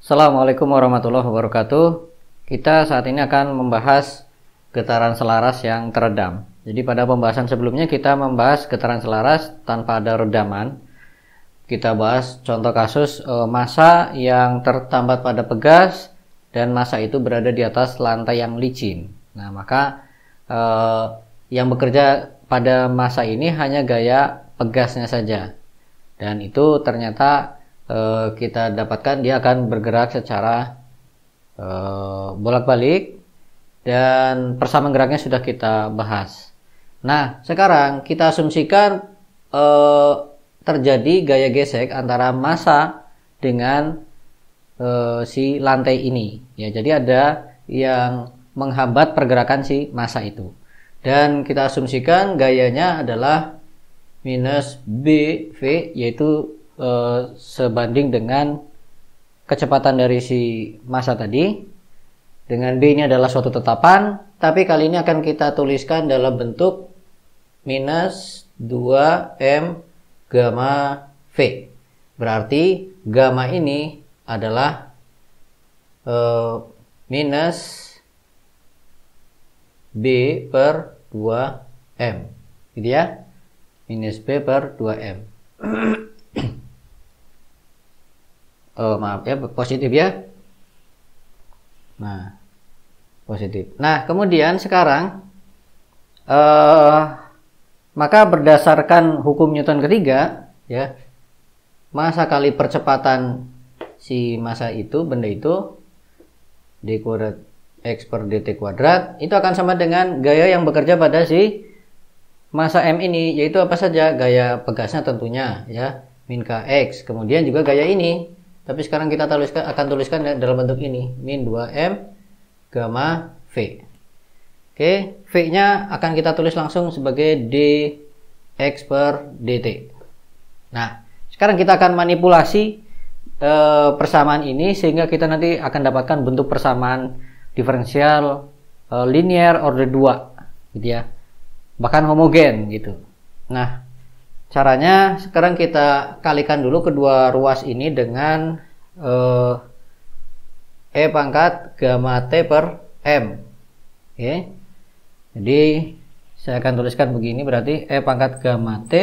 Assalamualaikum warahmatullahi wabarakatuh. Kita saat ini akan membahas getaran selaras yang teredam. Jadi pada pembahasan sebelumnya kita membahas getaran selaras tanpa ada redaman. Kita bahas contoh kasus massa yang tertambat pada pegas dan massa itu berada di atas lantai yang licin. Nah, maka yang bekerja pada massa ini hanya gaya pegasnya saja. Dan itu ternyata kita dapatkan dia akan bergerak secara bolak-balik dan persamaan geraknya sudah kita bahas. Nah, sekarang kita asumsikan terjadi gaya gesek antara massa dengan si lantai ini. Ya, jadi ada yang menghambat pergerakan si massa itu. Dan kita asumsikan gayanya adalah minus BV, yaitu sebanding dengan kecepatan dari si massa tadi. Dengan B ini adalah suatu tetapan, tapi kali ini akan kita tuliskan dalam bentuk minus 2M gamma V. Berarti gamma ini adalah minus B per 2M, gitu ya, minus B per 2M. Maaf ya, positif ya. Nah, positif. Nah, kemudian sekarang maka berdasarkan hukum Newton ketiga, ya, massa kali percepatan si massa itu, benda itu, d kuadrat x per dt kuadrat, itu akan sama dengan gaya yang bekerja pada si massa m ini, yaitu apa saja? Gaya pegasnya tentunya, ya, min kx. Kemudian juga gaya ini. Tapi sekarang kita akan tuliskan dalam bentuk ini, min 2M gamma V. Oke, V-nya akan kita tulis langsung sebagai dx per dt. Nah, sekarang kita akan manipulasi persamaan ini sehingga kita nanti akan dapatkan bentuk persamaan diferensial linear order 2, gitu ya. Bahkan homogen gitu. Nah, caranya sekarang kita kalikan dulu kedua ruas ini dengan E pangkat gamma T per M. Oke. Jadi saya akan tuliskan begini, berarti E pangkat gamma T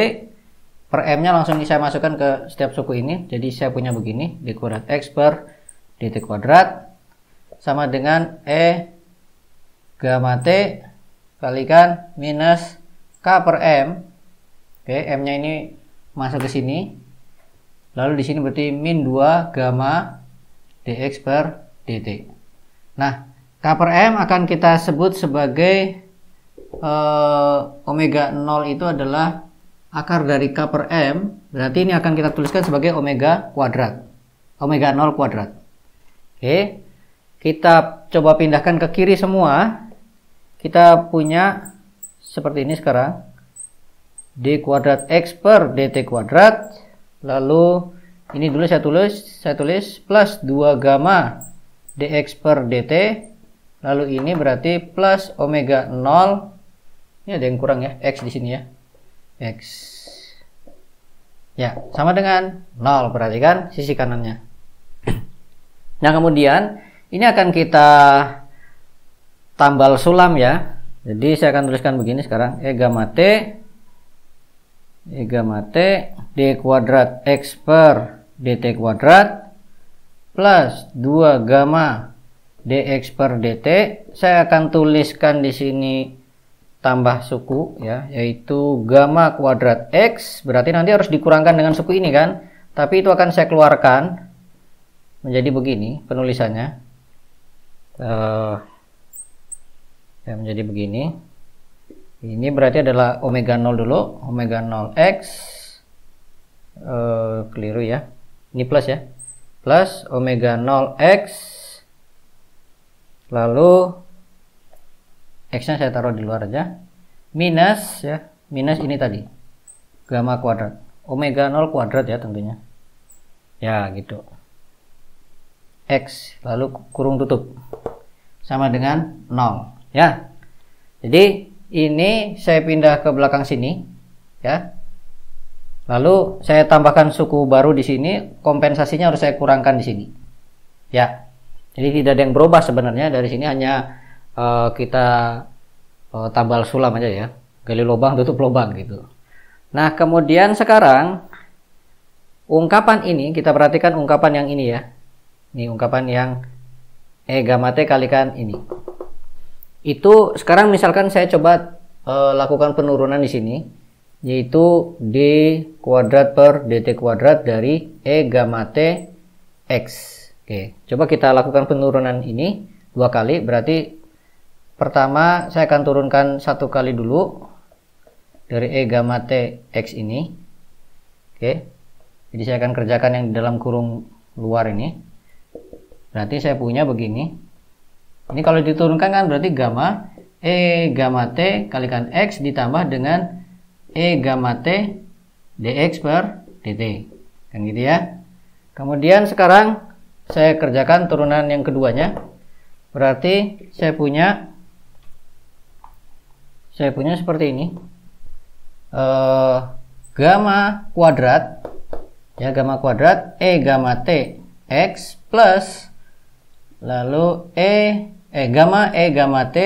per M nya langsung saya masukkan ke setiap suku ini. Jadi saya punya begini, d kuadrat x per dt kuadrat sama dengan E gamma T kalikan minus K per M. Oke, M-nya ini masuk ke sini. Lalu di sini berarti min 2 gamma dx per dt. Nah, K per M akan kita sebut sebagai omega 0 itu adalah akar dari K per M. Berarti ini akan kita tuliskan sebagai omega kuadrat. Omega 0 kuadrat. Oke. Kita coba pindahkan ke kiri semua. Kita punya seperti ini sekarang. D kuadrat x per dt kuadrat, lalu ini dulu saya tulis plus 2 gamma dx per dt, lalu ini berarti plus omega 0, ini ada yang kurang ya, x di sini ya, x ya sama dengan 0, perhatikan sisi kanannya. Nah, kemudian ini akan kita tambal sulam ya, jadi saya akan tuliskan begini sekarang, E gamma T d kuadrat x per dt kuadrat plus 2 gamma dx per dt. Saya akan tuliskan di sini tambah suku ya, yaitu gamma kuadrat x, berarti nanti harus dikurangkan dengan suku ini kan, tapi itu akan saya keluarkan menjadi begini penulisannya, ya, menjadi begini. Ini berarti adalah omega 0 dulu, omega 0 x, keliru ya, ini plus ya, plus omega 0 x, lalu x nya saya taruh di luar aja, minus ya, minus ini tadi, gamma kuadrat, omega 0 kuadrat ya tentunya, ya gitu, x, lalu kurung tutup, sama dengan 0 ya. Jadi ini saya pindah ke belakang sini ya. Lalu saya tambahkan suku baru di sini, kompensasinya harus saya kurangkan di sini. Ya. Jadi tidak ada yang berubah sebenarnya, dari sini hanya kita tambal sulam aja ya. Gali lubang tutup lubang gitu. Nah, kemudian sekarang ungkapan ini kita perhatikan ungkapan yang ini ya. Ini ungkapan yang E gamma T kalikan ini. Itu sekarang misalkan saya coba lakukan penurunan di sini, yaitu D kuadrat per DT kuadrat dari E gamma T X. Oke, coba kita lakukan penurunan ini 2 kali, berarti pertama saya akan turunkan 1 kali dulu dari E gamma T X ini. Oke, jadi saya akan kerjakan yang di dalam kurung luar ini. Berarti saya punya begini. Ini kalau diturunkan kan berarti gamma E gamma T kalikan X ditambah dengan E gamma T dx per dt. Kan gitu ya. Kemudian sekarang saya kerjakan turunan yang keduanya. Berarti saya punya seperti ini. Gamma kuadrat ya, gamma kuadrat E gamma T X plus lalu gamma T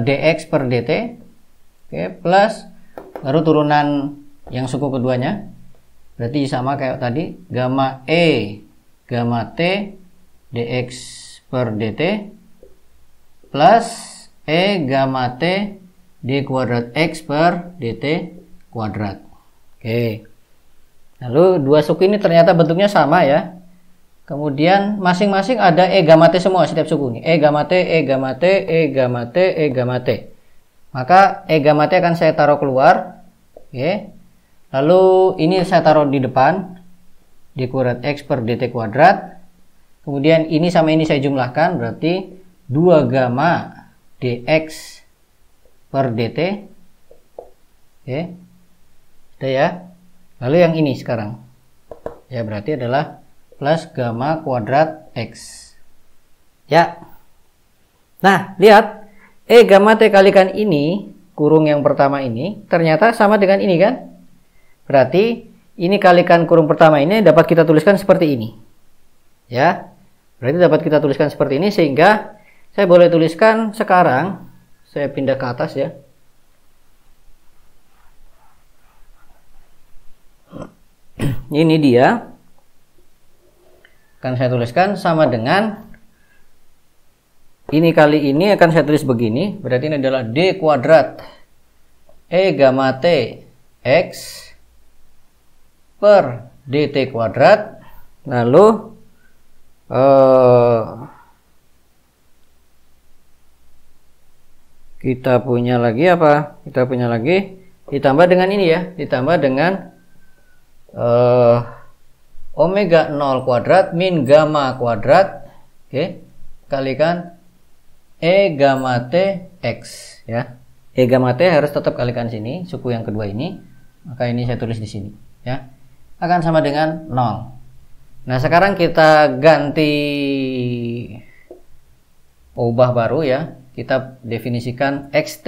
dx per dt. Oke, plus baru turunan yang suku keduanya, berarti sama kayak tadi, gamma T dx per dt plus gamma T d kuadrat x per dt kuadrat. Oke, lalu dua suku ini ternyata bentuknya sama ya. Kemudian masing-masing ada gamma T semua setiap suku ini. Gamma T, gamma T, gamma T, gamma T. Maka gamma T akan saya taruh keluar. Oke. Lalu ini saya taruh di depan. D kuadrat X per DT kuadrat. Kemudian ini sama ini saya jumlahkan. Berarti 2 gamma DX per DT. Oke. Sudah ya. Lalu yang ini sekarang. Ya, berarti adalah plus gamma kuadrat X. Ya. Nah, lihat. Gamma T kalikan ini, kurung yang pertama ini, ternyata sama dengan ini kan? Berarti, ini kalikan kurung pertama ini dapat kita tuliskan seperti ini. Ya. Berarti dapat kita tuliskan seperti ini, sehingga saya boleh tuliskan sekarang. Saya pindah ke atas ya. Ini dia. Akan saya tuliskan sama dengan ini kali ini akan saya tulis begini. Berarti ini adalah D kuadrat E gamma T X per DT kuadrat. Lalu kita punya lagi apa? Kita punya lagi ditambah dengan ini ya. Ditambah dengan omega 0 kuadrat min gamma kuadrat, oke, kalikan gamma T X ya. Gamma T harus tetap kalikan sini, suku yang kedua ini. Maka ini saya tulis di sini ya. Akan sama dengan 0. Nah, sekarang kita ganti ubah baru ya. Kita definisikan XT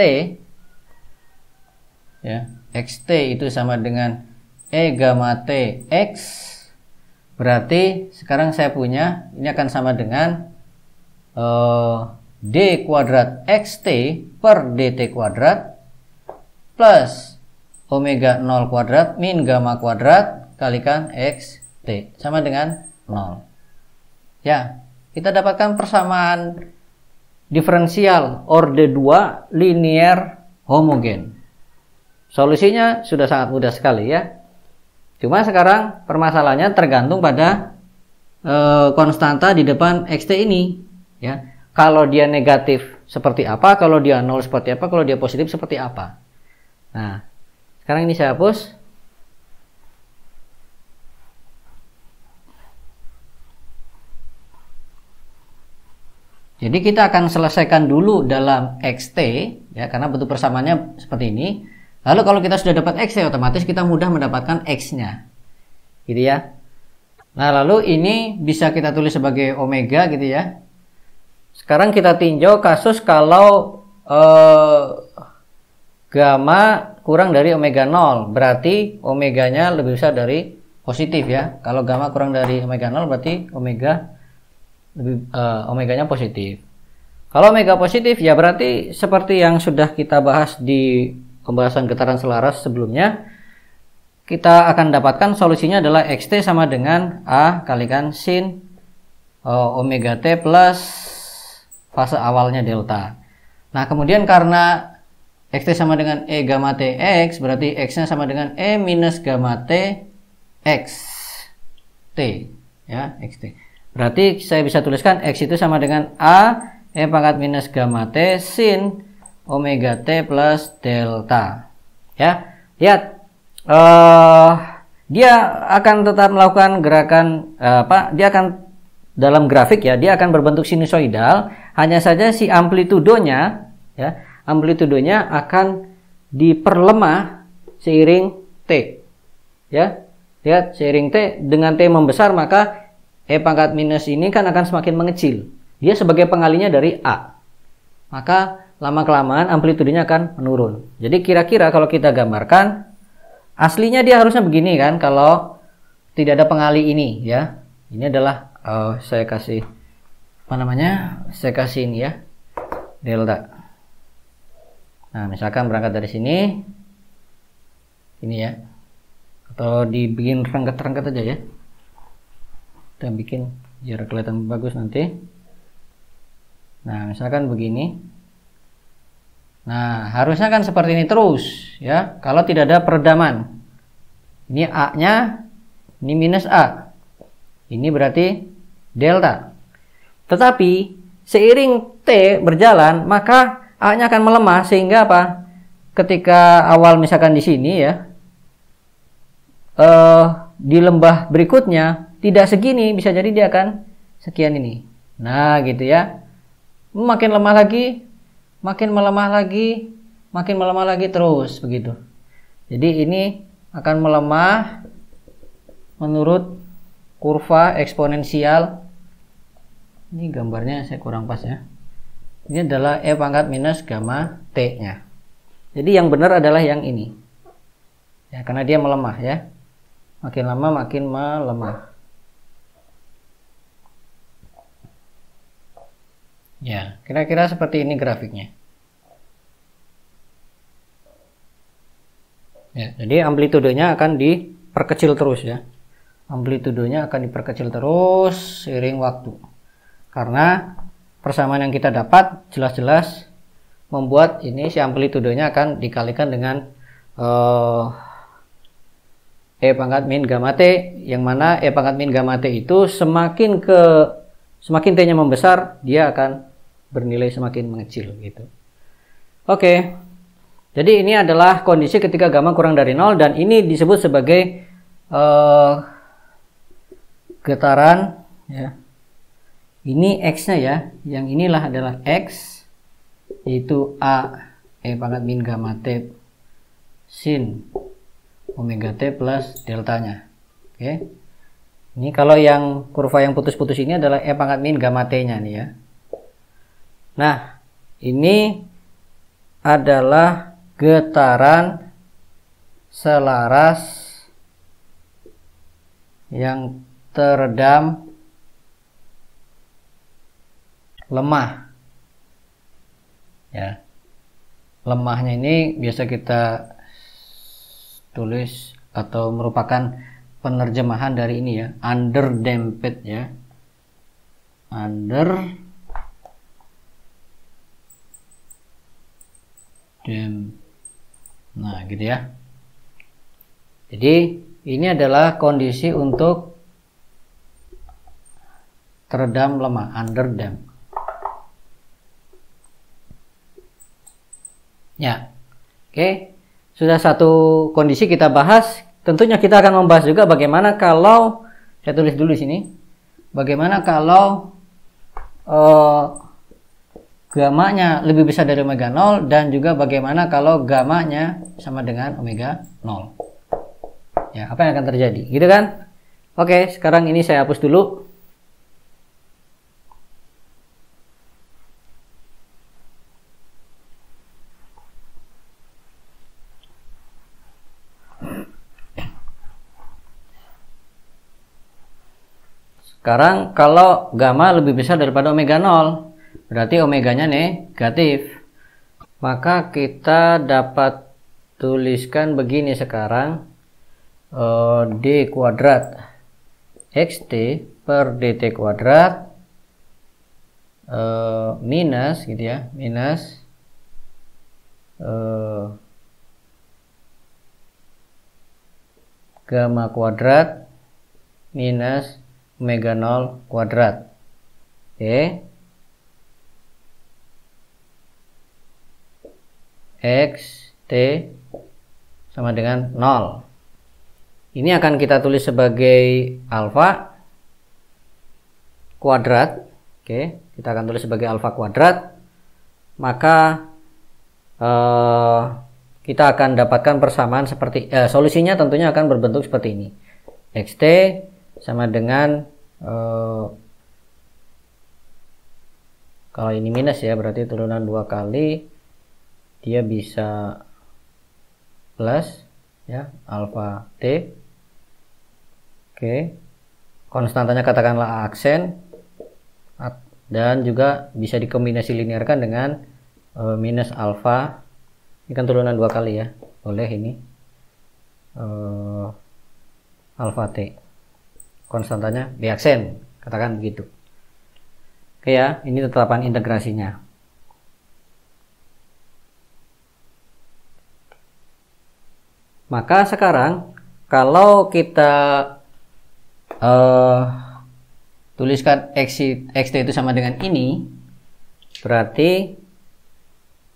ya. XT itu sama dengan gamma T X. Berarti sekarang saya punya ini akan sama dengan D kuadrat XT per DT kuadrat plus omega 0 kuadrat min gamma kuadrat kalikan XT sama dengan 0. Ya, kita dapatkan persamaan diferensial orde 2 linear homogen. Solusinya sudah sangat mudah sekali ya. Cuma sekarang permasalahannya tergantung pada konstanta di depan XT ini ya. Kalau dia negatif seperti apa, kalau dia 0 seperti apa, kalau dia positif seperti apa. Nah, sekarang ini saya hapus. Jadi kita akan selesaikan dulu dalam XT ya, karena bentuk persamaannya seperti ini. Lalu kalau kita sudah dapat X ya, otomatis kita mudah mendapatkan X-nya. Gitu ya. Nah, lalu ini bisa kita tulis sebagai omega gitu ya. Sekarang kita tinjau kasus kalau gamma kurang dari omega 0. Berarti omeganya lebih besar dari positif ya. Kalau gamma kurang dari omega 0 berarti omega omeganya positif. Kalau omega positif ya berarti seperti yang sudah kita bahas di pembahasan getaran selaras sebelumnya, kita akan dapatkan solusinya adalah XT sama dengan A kalikan sin omega T plus fase awalnya delta. Nah kemudian karena XT sama dengan E gamma T X, berarti X nya sama dengan E minus gamma T X T, ya XT. Berarti saya bisa tuliskan X itu sama dengan A E pangkat minus gamma T sin omega T plus delta. Ya, lihat, dia akan tetap melakukan gerakan dia akan dalam grafik ya, dia akan berbentuk sinusoidal. Hanya saja si amplitudonya, ya, amplitudonya akan diperlemah seiring T. Ya, lihat, seiring T, dengan T membesar maka E pangkat minus ini kan akan semakin mengecil. Dia sebagai pengalinya dari A. Maka lama-kelamaan amplitudenya akan menurun. Jadi kira-kira kalau kita gambarkan, aslinya dia harusnya begini kan, kalau tidak ada pengali ini ya. Ini adalah saya kasih saya kasih ini ya, delta. Nah, misalkan berangkat dari sini, ini ya, atau dibikin rengket-rengket aja ya. Kita bikin biar kelihatan bagus nanti. Nah, misalkan begini. Nah, harusnya kan seperti ini terus ya, kalau tidak ada peredaman. Ini A-nya, ini minus A. Ini berarti delta. Tetapi seiring T berjalan, maka A-nya akan melemah sehingga apa? Ketika awal misalkan di sini ya, di lembah berikutnya tidak segini, bisa jadi dia akan sekian ini. Nah, gitu ya. Makin lemah lagi, makin melemah lagi, makin melemah lagi terus begitu. Jadi ini akan melemah menurut kurva eksponensial. Ini gambarnya saya kurang pas ya. Ini adalah E pangkat minus gamma T nya. Jadi yang benar adalah yang ini ya, karena dia melemah ya. Makin lama makin melemah ya. Kira-kira seperti ini grafiknya ya. Jadi amplitudenya akan diperkecil terus ya. Amplitudenya akan diperkecil terus seiring waktu, karena persamaan yang kita dapat jelas-jelas membuat ini si amplitudenya akan dikalikan dengan E pangkat min gamma T, yang mana E pangkat min gamma T itu semakin T-nya membesar, dia akan bernilai semakin mengecil gitu. Oke. Jadi ini adalah kondisi ketika gamma kurang dari 0, dan ini disebut sebagai getaran ya. Ini X-nya ya, yang inilah adalah X, yaitu A E pangkat min gamma T sin omega T plus deltanya. Oke. Ini kalau yang kurva yang putus-putus ini adalah E pangkat min gamma T-nya nih ya. Nah, ini adalah getaran selaras yang teredam lemah. Ya. Lemahnya ini biasa kita tulis atau merupakan penerjemahan dari ini ya, underdamped ya, nah gitu ya. Jadi ini adalah kondisi untuk teredam lemah, underdamped ya. Oke. Sudah satu kondisi kita bahas. Tentunya kita akan membahas juga bagaimana kalau, saya tulis dulu sini, bagaimana kalau gamanya lebih besar dari omega 0, dan juga bagaimana kalau gamanya sama dengan omega 0. Ya, apa yang akan terjadi? Gitu kan? Oke, sekarang ini saya hapus dulu. Sekarang kalau gamma lebih besar daripada omega 0, berarti omeganya negatif. Maka kita dapat tuliskan begini sekarang, d kuadrat xt per dt kuadrat minus gitu ya, minus gamma kuadrat minus omega 0 kuadrat. Oke. X T sama dengan 0. Ini akan kita tulis sebagai alfa kuadrat. Oke, kita akan tulis sebagai alfa kuadrat. Maka kita akan dapatkan persamaan seperti solusinya tentunya akan berbentuk seperti ini. Xt sama dengan kalau ini minus ya, berarti turunan 2 kali, dia bisa plus ya, alfa t. Oke, konstantanya katakanlah aksen, dan juga bisa dikombinasi linearkan dengan minus alfa. Ini kan turunan 2 kali ya, boleh ini alfa t, konstantanya b aksen, katakan begitu. Oke ya, ini tetapan integrasinya. Maka sekarang kalau kita tuliskan xt itu sama dengan ini, berarti,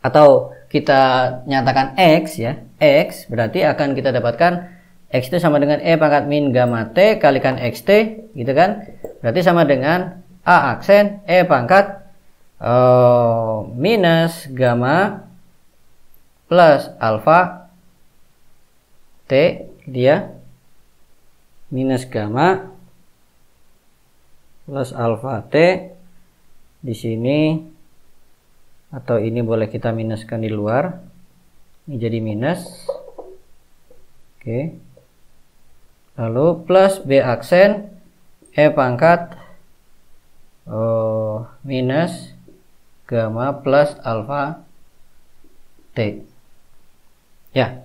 atau kita nyatakan x ya, x berarti akan kita dapatkan x itu sama dengan e pangkat min gamma t kalikan xt gitu kan, berarti sama dengan a aksen e pangkat minus gamma plus alfa t dia minus gamma plus alfa t di sini, atau ini boleh kita minuskan di luar, ini jadi minus. Oke, lalu plus b aksen e pangkat minus gamma plus alfa t ya.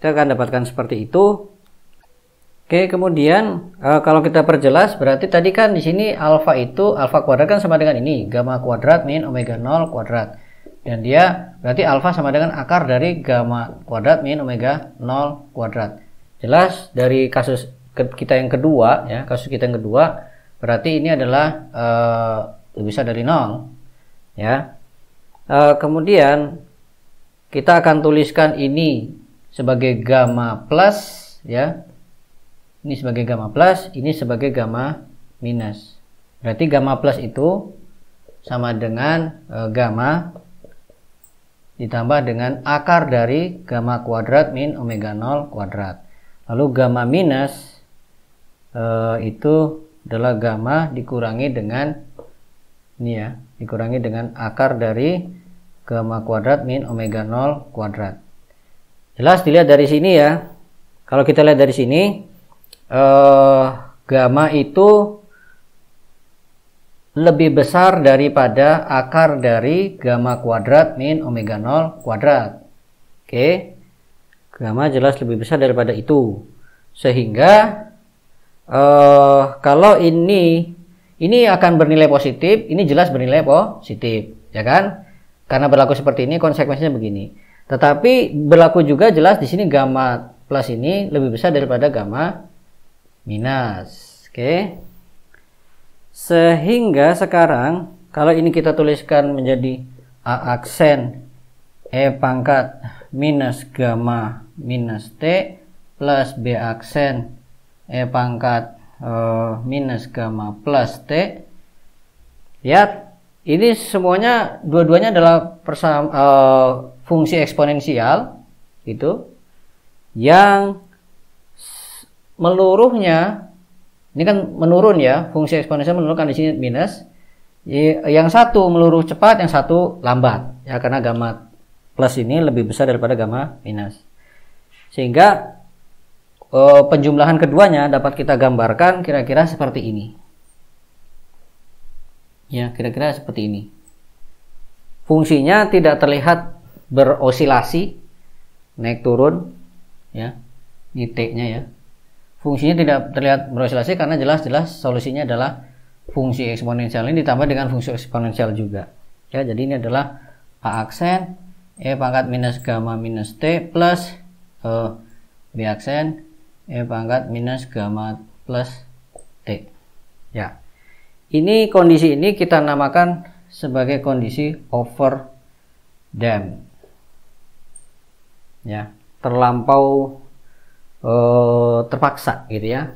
Kita akan dapatkan seperti itu. Oke, kemudian kalau kita perjelas, berarti tadi kan di sini alfa itu, alfa kuadrat kan sama dengan ini, gamma kuadrat min omega 0 kuadrat. Dan dia berarti alfa sama dengan akar dari gamma kuadrat min omega 0 kuadrat. Jelas dari kasus kita yang kedua ya, kasus kita yang kedua, berarti ini adalah lebih besar dari 0 ya. Kemudian kita akan tuliskan ini sebagai gamma plus ya. Ini sebagai gamma plus, ini sebagai gamma minus. Berarti gamma plus itu sama dengan gamma ditambah dengan akar dari gamma kuadrat min omega 0 kuadrat. Lalu gamma minus itu adalah gamma dikurangi dengan ini ya, dikurangi dengan akar dari gamma kuadrat min omega 0 kuadrat. Jelas dilihat dari sini ya. Kalau kita lihat dari sini, gamma itu lebih besar daripada akar dari gamma kuadrat min omega 0 kuadrat. Oke, gamma jelas lebih besar daripada itu, sehingga kalau ini akan bernilai positif, ini jelas bernilai positif ya kan, karena berlaku seperti ini, konsekuensinya begini. Tetapi berlaku juga jelas di sini gamma plus ini lebih besar daripada gamma minus. Oke. Sehingga sekarang kalau ini kita tuliskan menjadi a aksen e pangkat minus gamma minus t plus b aksen e pangkat minus gamma plus t. Lihat, ini semuanya dua-duanya adalah fungsi eksponensial gitu, yang meluruhnya ini kan menurun ya, fungsi eksponensial menurun kan di sini minus. Yang satu meluruh cepat, yang satu lambat ya, karena gamma plus ini lebih besar daripada gamma minus. Sehingga penjumlahan keduanya dapat kita gambarkan kira-kira seperti ini. Ya, kira-kira seperti ini. Fungsinya tidak terlihat berosilasi, naik turun, ya. Ini T-nya ya. Fungsinya tidak terlihat berosilasi karena jelas-jelas solusinya adalah fungsi eksponensial ini ditambah dengan fungsi eksponensial juga. Ya, jadi ini adalah A aksen E pangkat minus gamma minus T plus B aksen E pangkat minus gamma plus T. Ya. Ini kondisi ini kita namakan sebagai kondisi overdamp. Ya, terlampau terpaksa gitu ya.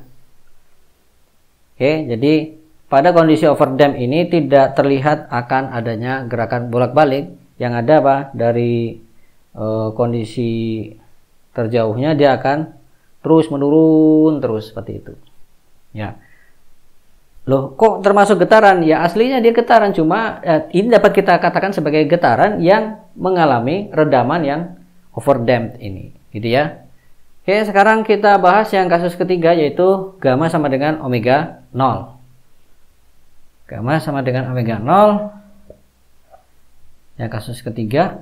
Oke, jadi pada kondisi overdamp ini tidak terlihat akan adanya gerakan bolak-balik. Yang ada apa? Dari kondisi terjauhnya dia akan terus menurun terus seperti itu. Ya. Loh, kok termasuk getaran? Ya aslinya dia getaran, cuma ini dapat kita katakan sebagai getaran yang mengalami redaman yang overdamp ini, gitu ya. Oke, sekarang kita bahas yang kasus ketiga, yaitu gamma sama dengan omega 0. Gamma sama dengan omega 0. Yang kasus ketiga,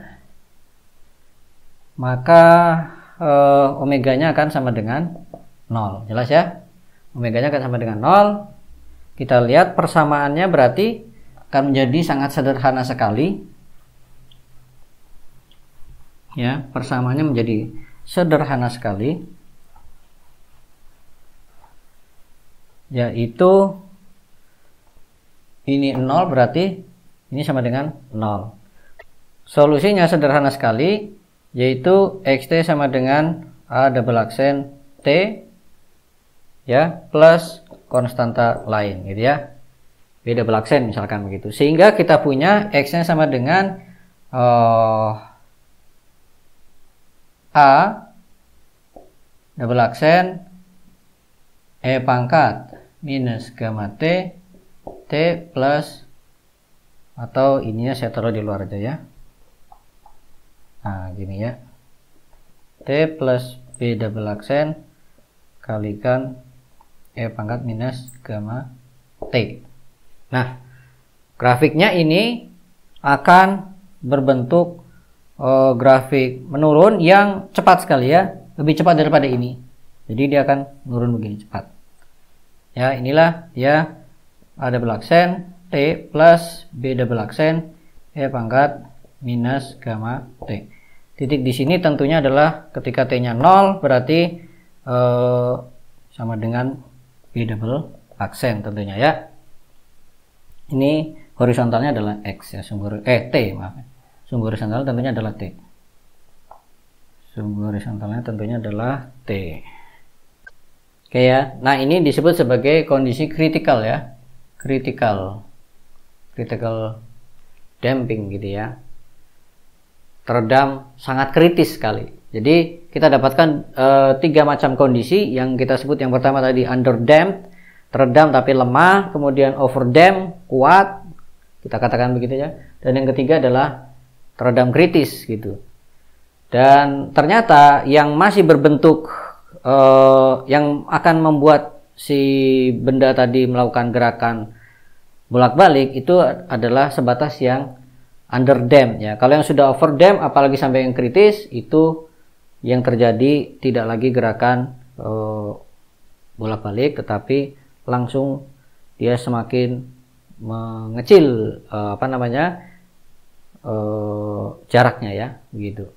maka omeganya akan sama dengan 0. Jelas ya? Omeganya akan sama dengan 0. Kita lihat persamaannya berarti akan menjadi sangat sederhana sekali. Ya, persamaannya menjadi sederhana sekali, yaitu ini 0 berarti ini sama dengan 0. Solusinya sederhana sekali, yaitu xt sama dengan A double aksen T ya plus konstanta lain gitu ya, B double aksen misalkan begitu, sehingga kita punya x nya sama dengan A double aksen E pangkat minus gamma T plus, atau ininya saya taruh di luar aja ya. Nah gini ya, T plus B double aksen kalikan E pangkat minus gamma T. Nah, grafiknya ini akan berbentuk grafik menurun yang cepat sekali ya, lebih cepat daripada ini. Jadi dia akan menurun begini cepat. Ya, inilah ya A double aksen T plus B double aksen E pangkat minus gamma T. Titik di sini tentunya adalah ketika T-nya 0 berarti sama dengan B double aksen tentunya ya. Ini horizontalnya adalah X ya, T maaf. Sumbu horizontal tentunya adalah T. Sumbu horizontalnya tentunya adalah T. Oke ya. Nah, ini disebut sebagai kondisi kritikal ya. Critical damping gitu ya. Teredam sangat kritis sekali. Jadi kita dapatkan 3 macam kondisi yang kita sebut. Yang pertama tadi underdamped, teredam tapi lemah, kemudian overdamped, kuat, kita katakan begitu ya. Dan yang ketiga adalah teredam kritis gitu. Dan ternyata yang masih berbentuk yang akan membuat si benda tadi melakukan gerakan bolak-balik itu adalah sebatas yang underdamped ya. Kalau yang sudah overdamped apalagi sampai yang kritis, itu yang terjadi tidak lagi gerakan bolak-balik, tetapi langsung dia semakin mengecil jaraknya ya, begitu.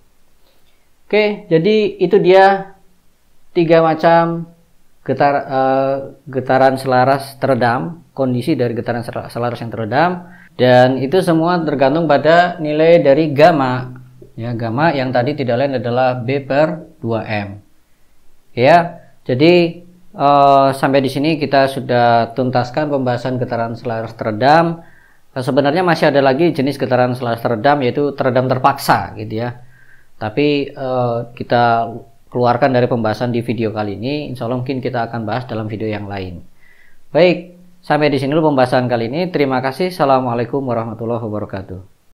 Oke, jadi itu dia 3 macam getaran selaras teredam, kondisi dari getaran selaras yang teredam, dan itu semua tergantung pada nilai dari gamma ya, gamma yang tadi tidak lain adalah B/2M ya. Jadi sampai di sini kita sudah tuntaskan pembahasan getaran selaras teredam. Sebenarnya masih ada lagi jenis getaran selaras teredam, yaitu teredam terpaksa gitu ya. Tapi kita keluarkan dari pembahasan di video kali ini. Insya Allah mungkin kita akan bahas dalam video yang lain. Baik, sampai di sini dulu pembahasan kali ini. Terima kasih. Assalamualaikum warahmatullahi wabarakatuh.